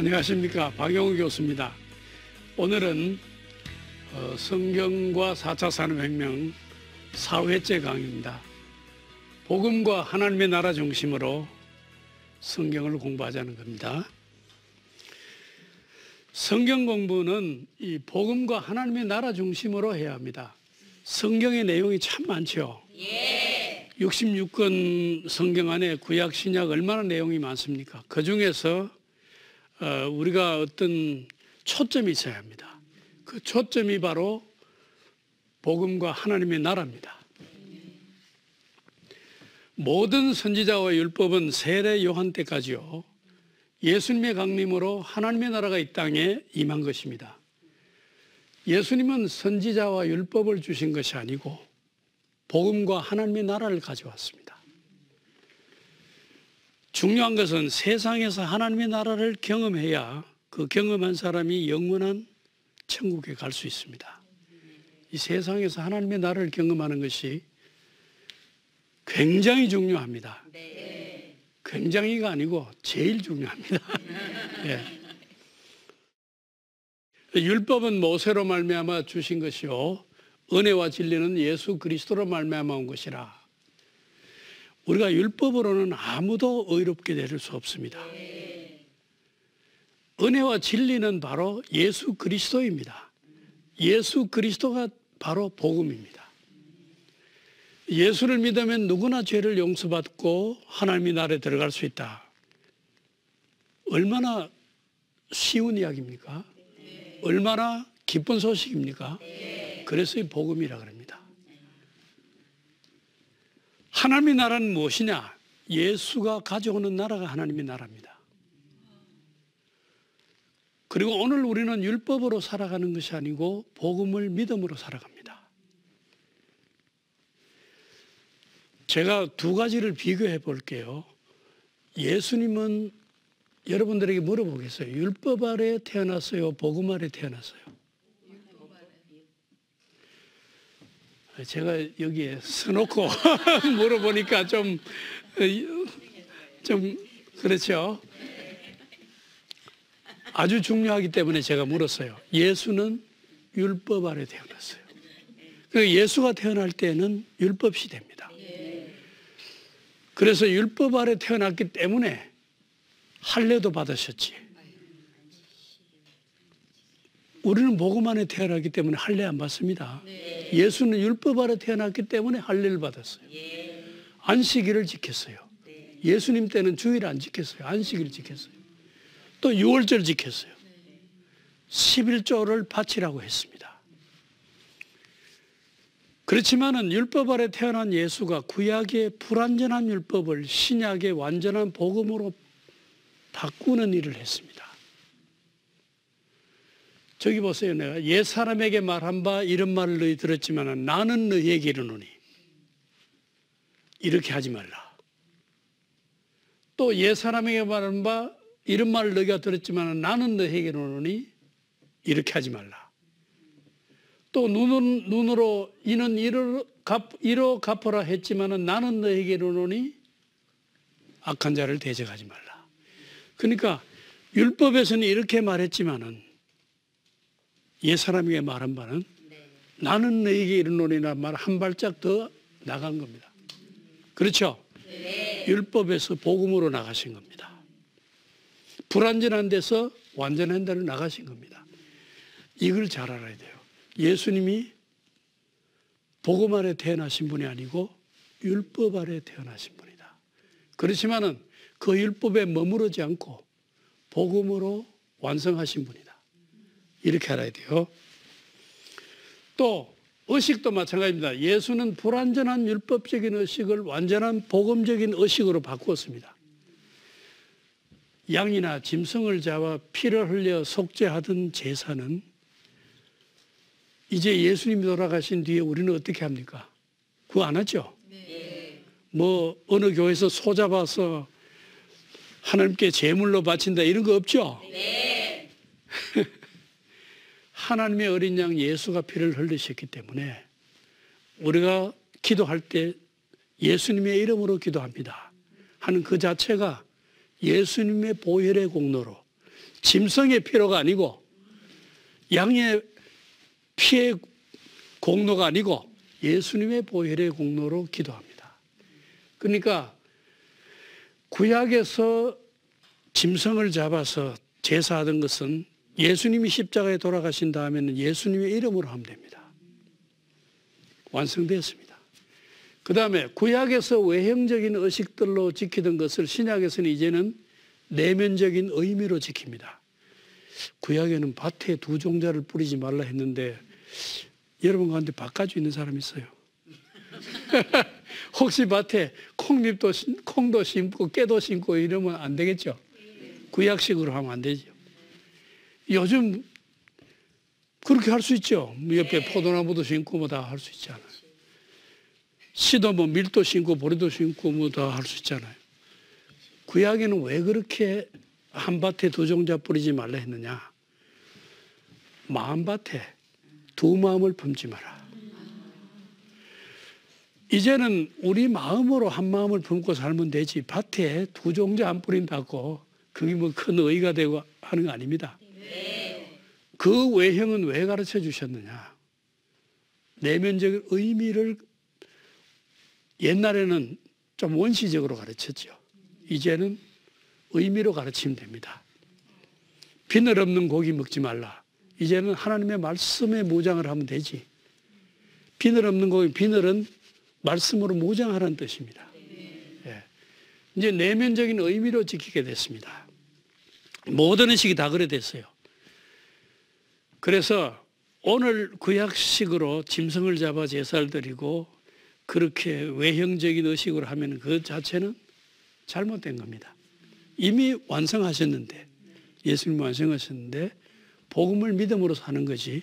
안녕하십니까, 박영우 교수입니다. 오늘은 성경과 4차 산업혁명 4회째 강의입니다. 복음과 하나님의 나라 중심으로 성경을 공부하자는 겁니다. 성경 공부는 이 복음과 하나님의 나라 중심으로 해야 합니다. 성경의 내용이 참 많죠. 66권 성경 안에 구약 신약 얼마나 내용이 많습니까? 그 중에서 우리가 어떤 초점이 있어야 합니다. 그 초점이 바로 복음과 하나님의 나라입니다. 모든 선지자와 율법은 세례 요한 때까지요, 예수님의 강림으로 하나님의 나라가 이 땅에 임한 것입니다. 예수님은 선지자와 율법을 주신 것이 아니고 복음과 하나님의 나라를 가져왔습니다. 중요한 것은 세상에서 하나님의 나라를 경험해야 그 경험한 사람이 영원한 천국에 갈 수 있습니다. 이 세상에서 하나님의 나라를 경험하는 것이 굉장히 중요합니다. 굉장히가 아니고 제일 중요합니다. 예. 율법은 모세로 말미암아 주신 것이요, 은혜와 진리는 예수 그리스도로 말미암아 온 것이라. 우리가 율법으로는 아무도 의롭게 될 수 없습니다. 은혜와 진리는 바로 예수 그리스도입니다. 예수 그리스도가 바로 복음입니다. 예수를 믿으면 누구나 죄를 용서받고 하나님의 나라에 들어갈 수 있다. 얼마나 쉬운 이야기입니까? 얼마나 기쁜 소식입니까? 그래서 이 복음이라 그럽니다. 하나님의 나라는 무엇이냐? 예수가 가져오는 나라가 하나님의 나라입니다. 그리고 오늘 우리는 율법으로 살아가는 것이 아니고 복음을 믿음으로 살아갑니다. 제가 두 가지를 비교해 볼게요. 예수님은 여러분들에게 물어보겠어요. 율법 아래 태어났어요? 복음 아래 태어났어요? 제가 여기에 써놓고 물어보니까 좀 그렇죠. 아주 중요하기 때문에 제가 물었어요. 예수는 율법 아래 태어났어요. 예수가 태어날 때는 율법 시대입니다. 그래서 율법 아래 태어났기 때문에 할례도 받으셨지. 우리는 복음 안에 태어났기 때문에 할례 안 받습니다. 예수는 율법 아래 태어났기 때문에 할례를 받았어요. 안식일을 지켰어요. 예수님 때는 주일 안 지켰어요. 안식일을 지켰어요. 또 유월절 지켰어요. 11조를 바치라고 했습니다. 그렇지만은 율법 아래 태어난 예수가 구약의 불완전한 율법을 신약의 완전한 복음으로 바꾸는 일을 했습니다. 저기 보세요. 내가 옛 사람에게 말한 바 이런 말을 너희 들었지만 나는 너희에게 이르노니 이렇게 하지 말라. 또 옛 사람에게 말한 바 이런 말을 너희가 들었지만 나는 너희에게 이르노니 이렇게 하지 말라. 또 눈으로 이는 이로 갚으라 했지만 나는 너희에게 이르노니 악한 자를 대적하지 말라. 그러니까 율법에서는 이렇게 말했지만은 옛 사람에게 말한 바는 나는 너에게 이르노니라 말 한 발짝 더 나간 겁니다. 그렇죠? 율법에서 복음으로 나가신 겁니다. 불완전한 데서 완전한 데로 나가신 겁니다. 이걸 잘 알아야 돼요. 예수님이 복음 아래 태어나신 분이 아니고 율법 아래 태어나신 분이다. 그렇지만은 그 율법에 머무르지 않고 복음으로 완성하신 분이다. 이렇게 알아야 돼요. 또 의식도 마찬가지입니다. 예수는 불완전한 율법적인 의식을 완전한 복음적인 의식으로 바꾸었습니다. 양이나 짐승을 잡아 피를 흘려 속죄하던 제사는 이제 예수님이 돌아가신 뒤에 우리는 어떻게 합니까? 그거 안 하죠? 뭐 어느 교회에서 소 잡아서 하나님께 제물로 바친다 이런 거 없죠? 하나님의 어린 양 예수가 피를 흘리셨기 때문에 우리가 기도할 때 예수님의 이름으로 기도합니다 하는 그 자체가 예수님의 보혈의 공로로 짐승의 피로가 아니고 양의 피의 공로가 아니고 예수님의 보혈의 공로로 기도합니다. 그러니까 구약에서 짐승을 잡아서 제사하던 것은 예수님이 십자가에 돌아가신 다음에는 예수님의 이름으로 하면 됩니다. 완성되었습니다. 그 다음에 구약에서 외형적인 의식들로 지키던 것을 신약에서는 이제는 내면적인 의미로 지킵니다. 구약에는 밭에 두 종자를 뿌리지 말라 했는데 여러분 가운데 밭 가지고 있는 사람 있어요? 혹시 밭에 콩도 심고 깨도 심고 이러면 안 되겠죠? 구약식으로 하면 안 되죠. 요즘 그렇게 할 수 있죠. 옆에 포도나무도 심고 뭐 다 할 수 있잖아요. 씨도 뭐 밀도 심고 보리도 심고 뭐 다 할 수 있잖아요. 구약에는 왜 그렇게 한 밭에 두 종자 뿌리지 말라 했느냐? 마음밭에 두 마음을 품지 마라. 이제는 우리 마음으로 한 마음을 품고 살면 되지 밭에 두 종자 안 뿌린다고 그게 뭐 큰 의의가 되고 하는 거 아닙니다. 그 외형은 왜 가르쳐 주셨느냐? 내면적 의미를 옛날에는 좀 원시적으로 가르쳤죠. 이제는 의미로 가르치면 됩니다. 비늘 없는 고기 먹지 말라. 이제는 하나님의 말씀에 무장을 하면 되지. 비늘 없는 고기, 비늘은 말씀으로 무장하라는 뜻입니다. 예. 이제 내면적인 의미로 지키게 됐습니다. 모든 의식이 다 그래 됐어요. 그래서 오늘 구약식으로 짐승을 잡아 제사를 드리고 그렇게 외형적인 의식으로 하면 그 자체는 잘못된 겁니다. 이미 완성하셨는데 예수님 완성하셨는데 복음을 믿음으로 사는 것이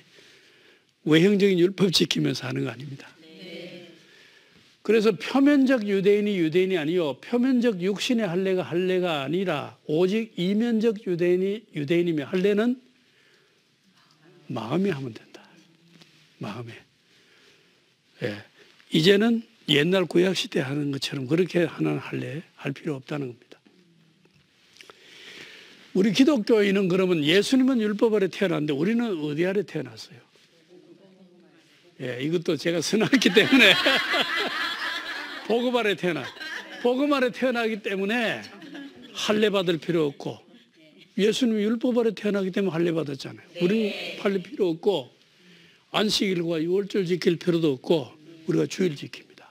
외형적인 율법 지키면서 하는 거 아닙니다. 그래서 표면적 유대인이 아니요 표면적 육신의 할례가 아니라 오직 이면적 유대인이며 할례는 마음에 하면 된다. 마음에. 예. 이제는 옛날 구약 시대 하는 것처럼 그렇게 하는 할례 할 필요 없다는 겁니다. 우리 기독교인은 그러면 예수님은 율법 아래 태어났는데 우리는 어디 아래 태어났어요? 예, 이것도 제가 선악기 때문에 복음 아래 태어나기 때문에 할례 받을 필요 없고 예수님이 율법 아래 태어나기 때문에 할례 받았잖아요. 우리는 할례 필요 없고 안식일과 유월절 지킬 필요도 없고 우리가 주일 지킵니다.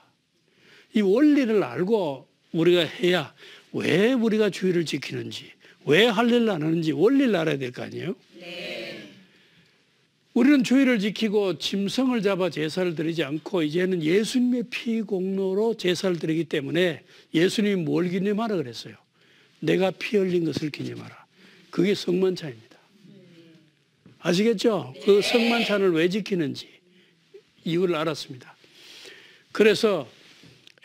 이 원리를 알고 우리가 해야 왜 우리가 주일을 지키는지 왜 할례를 안 하는지 원리를 알아야 될 거 아니에요? 네. 우리는 주일을 지키고 짐승을 잡아 제사를 드리지 않고 이제는 예수님의 피 공로로 제사를 드리기 때문에 예수님이 뭘 기념하라 그랬어요? 내가 피 흘린 것을 기념하라. 그게 성만찬입니다. 아시겠죠? 그 성만찬을 왜 지키는지 이유를 알았습니다. 그래서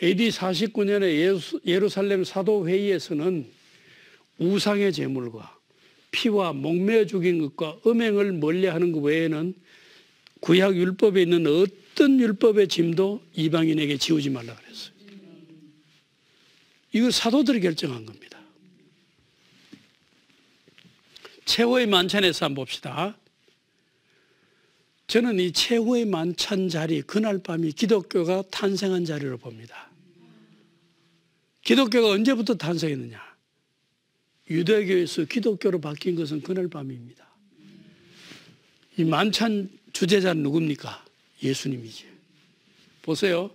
AD 49년에 예루살렘 사도회의에서는 우상의 제물과 피와 목매어 죽인 것과 음행을 멀리하는 것 외에는 구약 율법에 있는 어떤 율법의 짐도 이방인에게 지우지 말라 그랬어요. 이거 사도들이 결정한 겁니다. 최후의 만찬에서 한번 봅시다. 저는 이 최후의 만찬 자리, 그날 밤이 기독교가 탄생한 자리로 봅니다. 기독교가 언제부터 탄생했느냐? 유대교에서 기독교로 바뀐 것은 그날 밤입니다. 이 만찬 주제자는 누굽니까? 예수님이지. 보세요.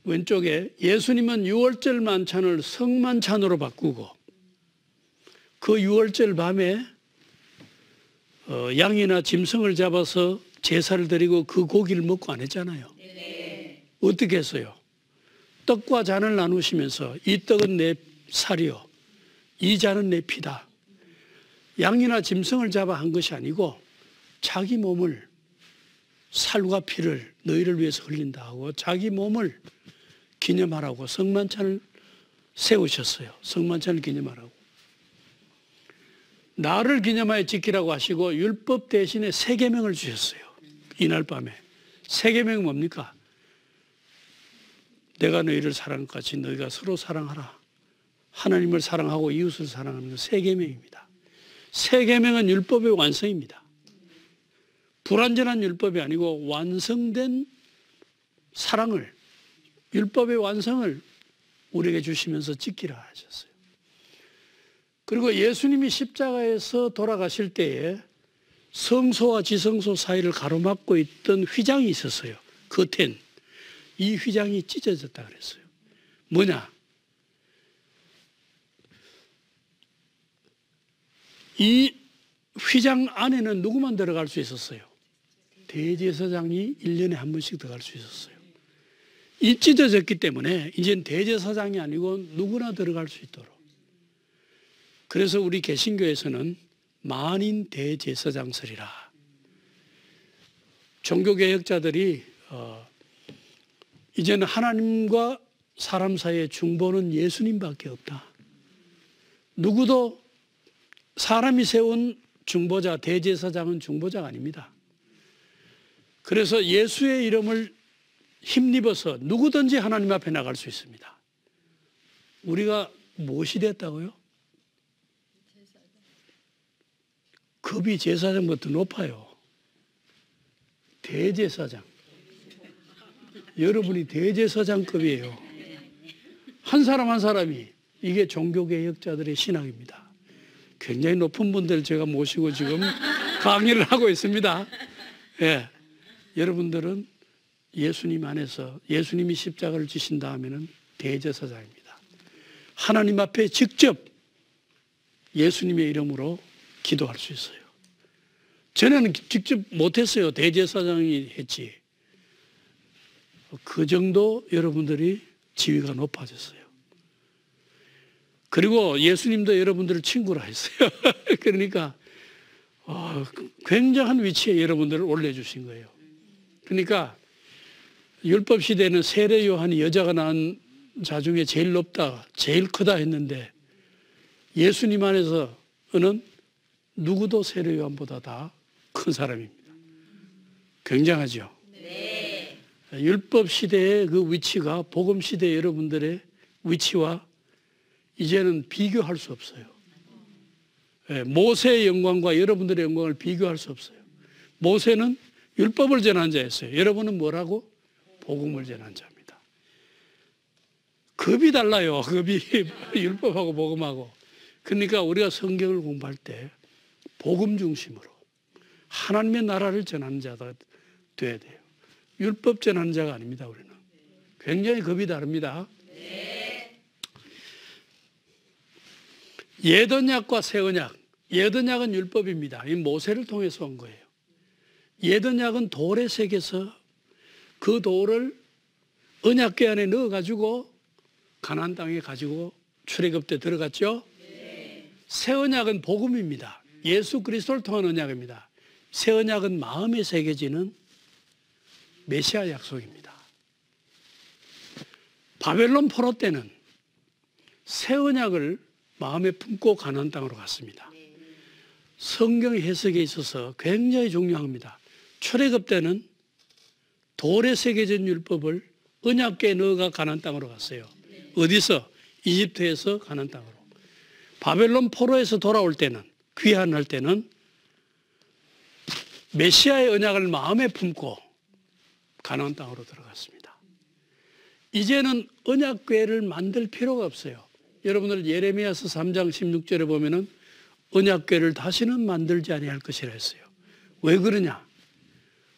왼쪽에 예수님은 유월절 만찬을 성만찬으로 바꾸고 그 유월절 밤에 양이나 짐승을 잡아서 제사를 드리고 그 고기를 먹고 안 했잖아요. 어떻게 했어요? 떡과 잔을 나누시면서 이 떡은 내 살이요 이 잔은 내 피다. 양이나 짐승을 잡아 한 것이 아니고 자기 몸을 살과 피를 너희를 위해서 흘린다 하고 자기 몸을 기념하라고 성만찬을 세우셨어요. 성만찬을 기념하라고. 나를 기념하여 지키라고 하시고 율법 대신에 세 계명을 주셨어요. 이날 밤에. 세 계명이 뭡니까? 내가 너희를 사랑한 것 같이 너희가 서로 사랑하라. 하나님을 사랑하고 이웃을 사랑하는 세 계명입니다. 새 계명은 율법의 완성입니다. 불완전한 율법이 아니고 완성된 사랑을, 율법의 완성을 우리에게 주시면서 지키라 하셨어요. 그리고 예수님이 십자가에서 돌아가실 때에 성소와 지성소 사이를 가로막고 있던 휘장이 있었어요. 겉엔. 이 휘장이 찢어졌다 그랬어요. 뭐냐? 이 휘장 안에는 누구만 들어갈 수 있었어요? 대제사장이 1년에 한 번씩 들어갈 수 있었어요. 이 찢어졌기 때문에 이제는 대제사장이 아니고 누구나 들어갈 수 있도록. 그래서 우리 개신교에서는 만인 대제사장설이라. 종교개혁자들이 이제는 하나님과 사람 사이의 중보는 예수님밖에 없다. 누구도 사람이 세운 중보자, 대제사장은 중보자가 아닙니다. 그래서 예수의 이름을 힘입어서 누구든지 하나님 앞에 나갈 수 있습니다. 우리가 무엇이 됐다고요? 급이 제사장부터 높아요. 대제사장. 여러분이 대제사장급이에요. 한 사람 한 사람이. 이게 종교개혁자들의 신학입니다. 굉장히 높은 분들 제가 모시고 지금 강의를 하고 있습니다. 예. 여러분들은 예수님 안에서 예수님이 십자가를 지신 다음에는 대제사장입니다. 하나님 앞에 직접 예수님의 이름으로 기도할 수 있어요. 전에는 직접 못했어요. 대제사장이 했지. 그 정도 여러분들이 지위가 높아졌어요. 그리고 예수님도 여러분들을 친구라 했어요. 그러니까 굉장한 위치에 여러분들을 올려주신 거예요. 그러니까 율법 시대는 세례 요한이 여자가 낳은 자 중에 제일 높다, 제일 크다 했는데 예수님 안에서는 누구도 세례 요한보다 다 큰 사람입니다. 굉장하죠? 네. 율법 시대의 그 위치가 복음 시대 여러분들의 위치와 이제는 비교할 수 없어요. 모세의 영광과 여러분들의 영광을 비교할 수 없어요. 모세는 율법을 전한 자였어요. 여러분은 뭐라고? 복음을 전한 자입니다. 급이 달라요. 급이 율법하고 복음하고. 그러니까 우리가 성경을 공부할 때 복음 중심으로 하나님의 나라를 전하는 자가 돼야 돼요. 율법 전하는 자가 아닙니다. 우리는. 굉장히 급이 다릅니다. 옛 언약과 새 언약. 옛 언약은 율법입니다. 이 모세를 통해서 온 거예요. 옛 언약은 돌에 새겨서 그 돌을 언약궤 안에 넣어가지고 가나안 땅에 가지고 출애굽 때 들어갔죠. 새 언약은 복음입니다. 예수 그리스도를 통한 언약입니다. 새 언약은 마음에 새겨지는 메시아 약속입니다. 바벨론 포로 때는 새 언약을 마음에 품고 가나안 땅으로 갔습니다. 성경 해석에 있어서 굉장히 중요합니다. 출애굽 때는 돌에 새겨진 율법을 언약궤에 넣어가 가나안 땅으로 갔어요. 어디서? 이집트에서 가나안 땅으로. 바벨론 포로에서 돌아올 때는, 귀환할 때는 메시아의 언약을 마음에 품고 가나안 땅으로 들어갔습니다. 이제는 언약궤를 만들 필요가 없어요. 여러분들 예레미야서 3장 16절에 보면은 언약궤를 다시는 만들지 아니할 것이라 했어요. 왜 그러냐?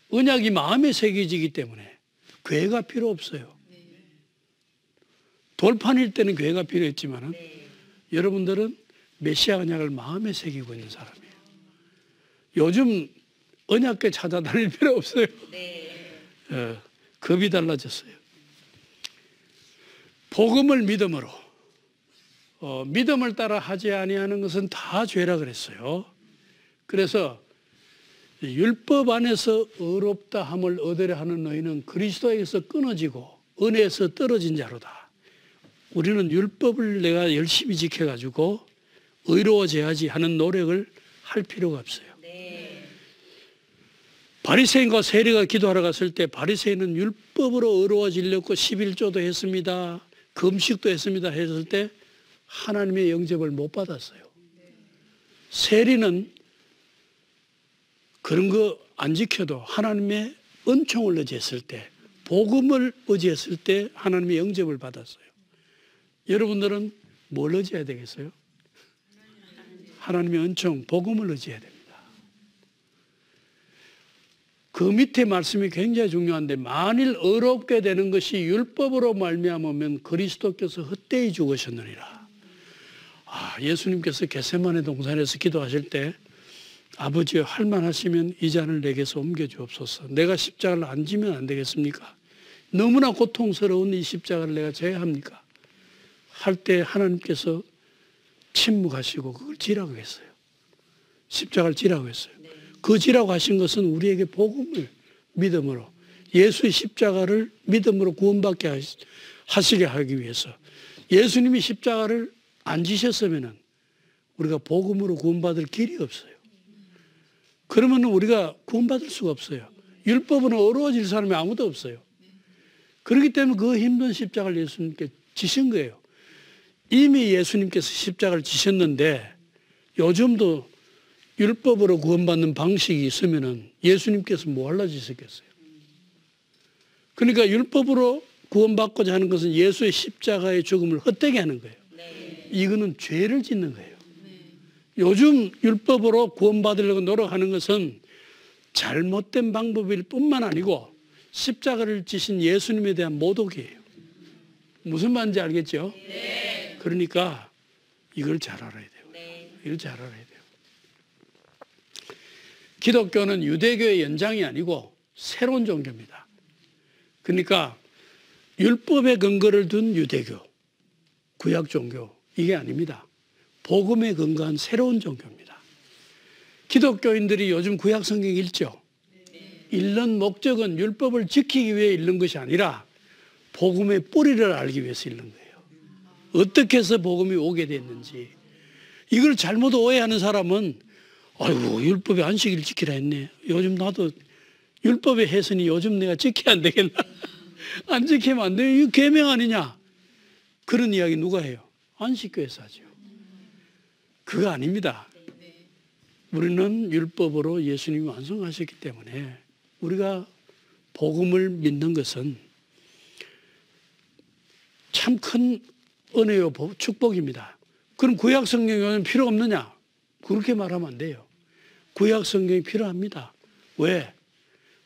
언약이 마음에 새겨지기 때문에 궤가 필요 없어요. 돌판일 때는 궤가 필요했지만은 여러분들은 메시아 언약을 마음에 새기고 있는 사람이에요. 요즘 언약궤 찾아다닐 필요 없어요. 급이 달라졌어요. 복음을 믿음으로 믿음을 따라 하지 아니하는 것은 다 죄라 그랬어요. 그래서 율법 안에서 의롭다 함을 얻으려 하는 너희는 그리스도에게서 끊어지고 은혜에서 떨어진 자로다. 우리는 율법을 내가 열심히 지켜가지고 의로워져야지 하는 노력을 할 필요가 없어요. 바리새인과 세리가 기도하러 갔을 때 바리새인은 율법으로 의로워지려고 11조도 했습니다. 금식도 했습니다. 했을 때 하나님의 영접을 못 받았어요. 세리는 그런 거 안 지켜도 하나님의 은총을 의지했을 때, 복음을 의지했을 때 하나님의 영접을 받았어요. 여러분들은 뭘 의지해야 되겠어요? 하나님의 은총, 복음을 의지해야 됩니다. 그 밑에 말씀이 굉장히 중요한데, 만일 어렵게 되는 것이 율법으로 말미암으면 그리스도께서 헛되이 죽으셨느니라. 예수님께서 겟세마네 동산에서 기도하실 때 아버지여 할만하시면 이 잔을 내게서 옮겨주옵소서. 내가 십자가를 안 지면 안 되겠습니까? 너무나 고통스러운 이 십자가를 내가 져야 합니까? 할 때 하나님께서 침묵하시고 그걸 지라고 했어요. 십자가를 지라고 했어요. 그 지라고 하신 것은 우리에게 복음을 믿음으로, 예수의 십자가를 믿음으로 구원받게 하시게 하기 위해서. 예수님이 십자가를 안 지셨으면 우리가 복음으로 구원받을 길이 없어요. 그러면 우리가 구원받을 수가 없어요. 율법은 어려워질 사람이 아무도 없어요. 그렇기 때문에 그 힘든 십자가를 예수님께 지신 거예요. 이미 예수님께서 십자가를 지셨는데 요즘도 율법으로 구원받는 방식이 있으면 예수님께서 뭐 하려 지셨겠어요. 그러니까 율법으로 구원받고자 하는 것은 예수의 십자가의 죽음을 헛되게 하는 거예요. 이거는 죄를 짓는 거예요. 요즘 율법으로 구원받으려고 노력하는 것은 잘못된 방법일 뿐만 아니고 십자가를 지신 예수님에 대한 모독이에요. 무슨 말인지 알겠죠? 네. 그러니까 이걸 잘 알아야 돼요. 네. 이걸 잘 알아야 돼요. 기독교는 유대교의 연장이 아니고 새로운 종교입니다. 그러니까 율법의 근거를 둔 유대교, 구약 종교, 이게 아닙니다. 복음에 근거한 새로운 종교입니다. 기독교인들이 요즘 구약 성경 읽죠? 읽는 목적은 율법을 지키기 위해 읽는 것이 아니라 복음의 뿌리를 알기 위해서 읽는 거예요. 어떻게 해서 복음이 오게 됐는지. 이걸 잘못 오해하는 사람은 아이고 율법의 안식일 지키라 했네. 요즘 나도 율법의 혜선이 요즘 내가 지켜야 안 되겠나. 안 지키면 안 돼요. 이거 계명 아니냐. 그런 이야기 누가 해요? 안식교에서 하죠. 그거 아닙니다. 우리는 율법으로 예수님이 완성하셨기 때문에 우리가 복음을 믿는 것은 참 큰 은혜요 축복입니다. 그럼 구약 성경은 필요 없느냐? 그렇게 말하면 안 돼요. 구약 성경이 필요합니다. 왜?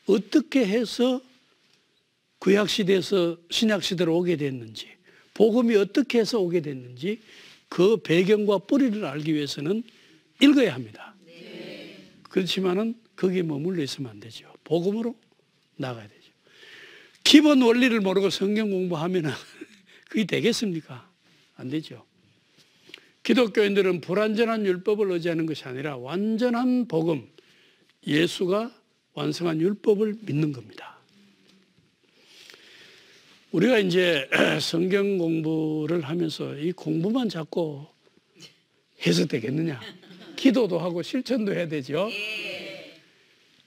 어떻게 해서 구약 시대에서 신약 시대로 오게 됐는지, 복음이 어떻게 해서 오게 됐는지 그 배경과 뿌리를 알기 위해서는 읽어야 합니다. 그렇지만은 거기에 머물러 있으면 안 되죠. 복음으로 나가야 되죠. 기본 원리를 모르고 성경 공부하면 그게 되겠습니까? 안 되죠. 기독교인들은 불완전한 율법을 의지하는 것이 아니라 완전한 복음, 예수가 완성한 율법을 믿는 겁니다. 우리가 이제 성경 공부를 하면서 이 공부만 자꾸 해서 되겠느냐? 기도도 하고 실천도 해야 되죠.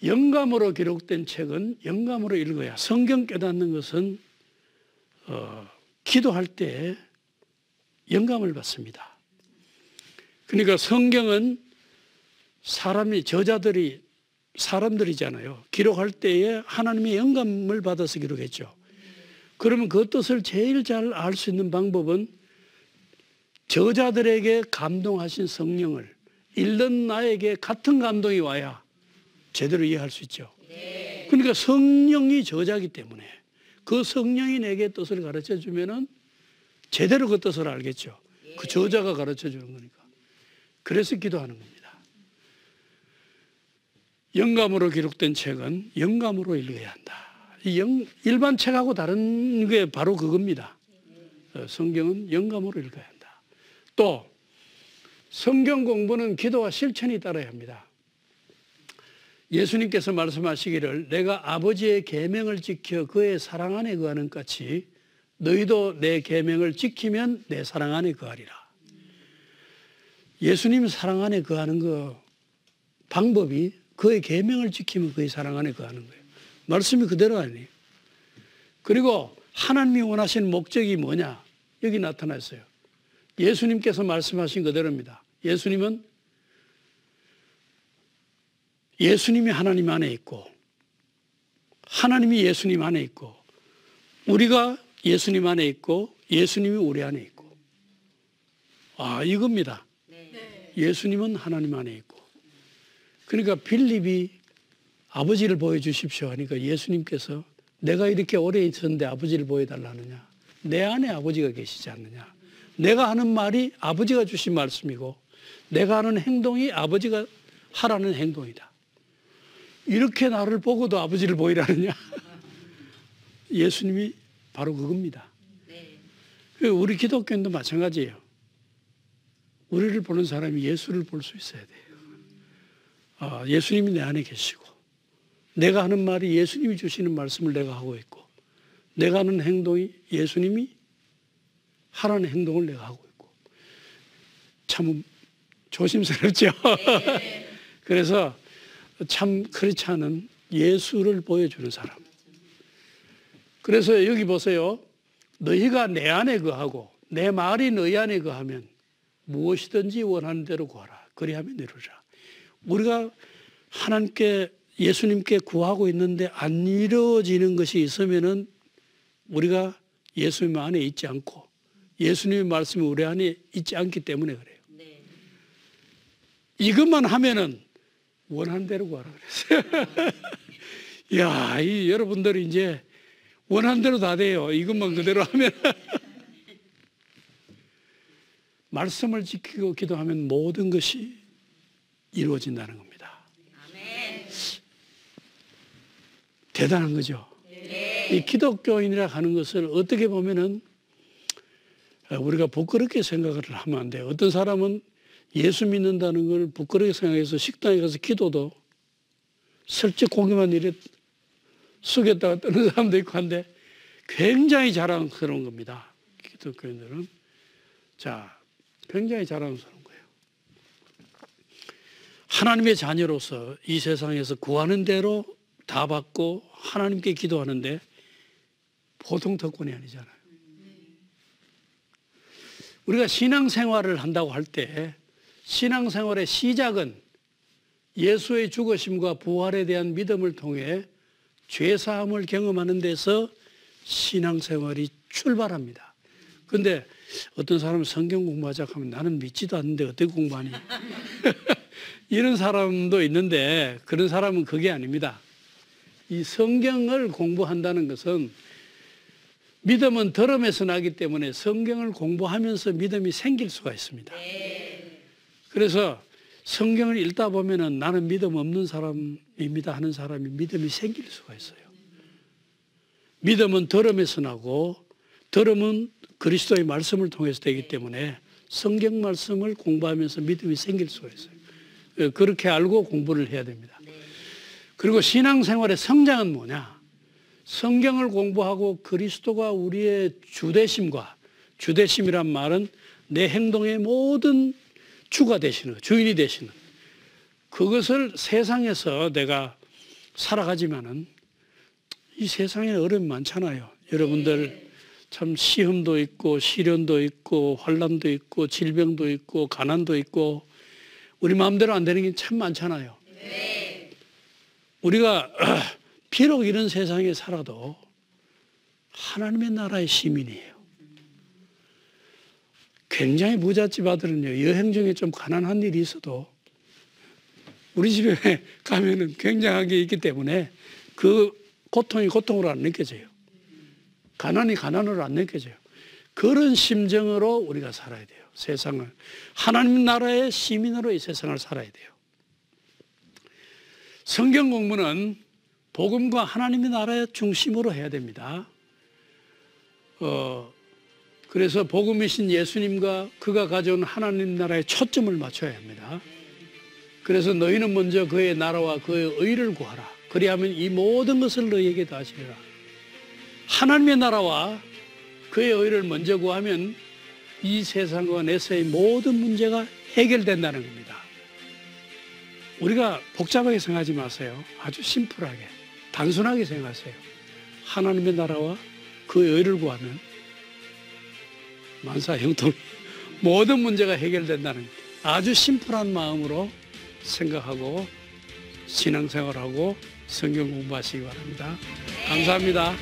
영감으로 기록된 책은 영감으로 읽어야. 성경 깨닫는 것은 기도할 때 영감을 받습니다. 그러니까 성경은 사람들이잖아요. 기록할 때에 하나님의 영감을 받아서 기록했죠. 그러면 그 뜻을 제일 잘 알 수 있는 방법은 저자들에게 감동하신 성령을 읽는 나에게 같은 감동이 와야 제대로 이해할 수 있죠. 그러니까 성령이 저자이기 때문에 그 성령이 내게 뜻을 가르쳐 주면은 제대로 그 뜻을 알겠죠. 그 저자가 가르쳐 주는 거니까. 그래서 기도하는 겁니다. 영감으로 기록된 책은 영감으로 읽어야 한다. 일반 책하고 다른 게 바로 그겁니다. 성경은 영감으로 읽어야 한다. 또 성경 공부는 기도와 실천이 따라야 합니다. 예수님께서 말씀하시기를 내가 아버지의 계명을 지켜 그의 사랑 안에 거하는 같이 너희도 내 계명을 지키면 내 사랑 안에 거하리라. 예수님 사랑 안에 거하는 그 방법이 그의 계명을 지키면 그의 사랑 안에 거하는 거예요. 말씀이 그대로 아니에요. 그리고 하나님이 원하시는 목적이 뭐냐? 여기 나타났어요. 예수님께서 말씀하신 그대로입니다. 예수님은 예수님이 하나님 안에 있고 하나님이 예수님 안에 있고 우리가 예수님 안에 있고 예수님이 우리 안에 있고 이겁니다. 예수님은 하나님 안에 있고 그러니까 빌립이 아버지를 보여주십시오 하니까 예수님께서 내가 이렇게 오래 있었는데 아버지를 보여달라느냐 내 안에 아버지가 계시지 않느냐 내가 하는 말이 아버지가 주신 말씀이고 내가 하는 행동이 아버지가 하라는 행동이다. 이렇게 나를 보고도 아버지를 보이라느냐 예수님이 바로 그겁니다. 우리 기독교인도 마찬가지예요. 우리를 보는 사람이 예수를 볼 수 있어야 돼요. 예수님이 내 안에 계시고 내가 하는 말이 예수님이 주시는 말씀을 내가 하고 있고 내가 하는 행동이 예수님이 하라는 행동을 내가 하고 있고 참 조심스럽죠. 그래서 참 그렇지 않은 예수를 보여주는 사람. 그래서 여기 보세요. 너희가 내 안에 거하고 내 말이 너희 안에 거하면 무엇이든지 원하는 대로 구하라. 그리하면 이루리라. 우리가 하나님께 예수님께 구하고 있는데 안 이루어지는 것이 있으면은 우리가 예수님 안에 있지 않고 예수님의 말씀이 우리 안에 있지 않기 때문에 그래요. 이것만 하면은 원하는 대로 구하라 그랬어요. 야, 여러분들이 이제 원하는 대로 다 돼요. 이것만 그대로 하면. 말씀을 지키고 기도하면 모든 것이 이루어진다는 겁니다. 대단한 거죠. 이 기독교인이라 하는 것을 어떻게 보면은 우리가 부끄럽게 생각을 하면 안 돼요. 어떤 사람은 예수 믿는다는 걸 부끄럽게 생각해서 식당에 가서 기도도 슬쩍 고개만 이래 숙였다가 뜨는 사람도 있고 한데 굉장히 자랑스러운 겁니다. 기독교인들은. 자, 굉장히 자랑스러운 거예요. 하나님의 자녀로서 이 세상에서 구하는 대로 다 받고 하나님께 기도하는데 보통 특권이 아니잖아요. 우리가 신앙생활을 한다고 할 때 신앙생활의 시작은 예수의 죽으심과 부활에 대한 믿음을 통해 죄사함을 경험하는 데서 신앙생활이 출발합니다. 그런데 어떤 사람은 성경 공부하자고 하면 나는 믿지도 않는데 어떻게 공부하니? 이런 사람도 있는데 그런 사람은 그게 아닙니다. 이 성경을 공부한다는 것은 믿음은 들음에서 나기 때문에 성경을 공부하면서 믿음이 생길 수가 있습니다. 그래서 성경을 읽다 보면은 나는 믿음 없는 사람입니다 하는 사람이 믿음이 생길 수가 있어요. 믿음은 들음에서 나고 들음은 그리스도의 말씀을 통해서 되기 때문에 성경 말씀을 공부하면서 믿음이 생길 수가 있어요. 그렇게 알고 공부를 해야 됩니다. 그리고 신앙생활의 성장은 뭐냐? 성경을 공부하고 그리스도가 우리의 주되심과 주되심이란 말은 내 행동의 모든 주가 되시는 것, 주인이 되시는 그것을 세상에서 내가 살아가지만은 이 세상에 어려움이 많잖아요. 여러분들 참 시험도 있고 시련도 있고 환난도 있고 질병도 있고 가난도 있고 우리 마음대로 안 되는 게 참 많잖아요. 우리가 비록 이런 세상에 살아도 하나님의 나라의 시민이에요. 굉장히 부잣집 아들은요, 여행 중에 좀 가난한 일이 있어도 우리 집에 가면은 굉장한 게 있기 때문에 그 고통이 고통으로 안 느껴져요. 가난이 가난으로 안 느껴져요. 그런 심정으로 우리가 살아야 돼요. 세상을. 하나님 나라의 시민으로 이 세상을 살아야 돼요. 성경 공부는 복음과 하나님의 나라의 중심으로 해야 됩니다. 그래서 복음이신 예수님과 그가 가져온 하나님 나라에 초점을 맞춰야 합니다. 그래서 너희는 먼저 그의 나라와 그의 의를 구하라. 그리하면 이 모든 것을 너희에게 다 하시리라. 하나님의 나라와 그의 의를 먼저 구하면 이 세상과 내세의 모든 문제가 해결된다는 겁니다. 우리가 복잡하게 생각하지 마세요. 아주 심플하게, 단순하게 생각하세요. 하나님의 나라와 그의 의를 구하면 만사형통 모든 문제가 해결된다는 아주 심플한 마음으로 생각하고 신앙생활하고 성경 공부하시기 바랍니다. 감사합니다.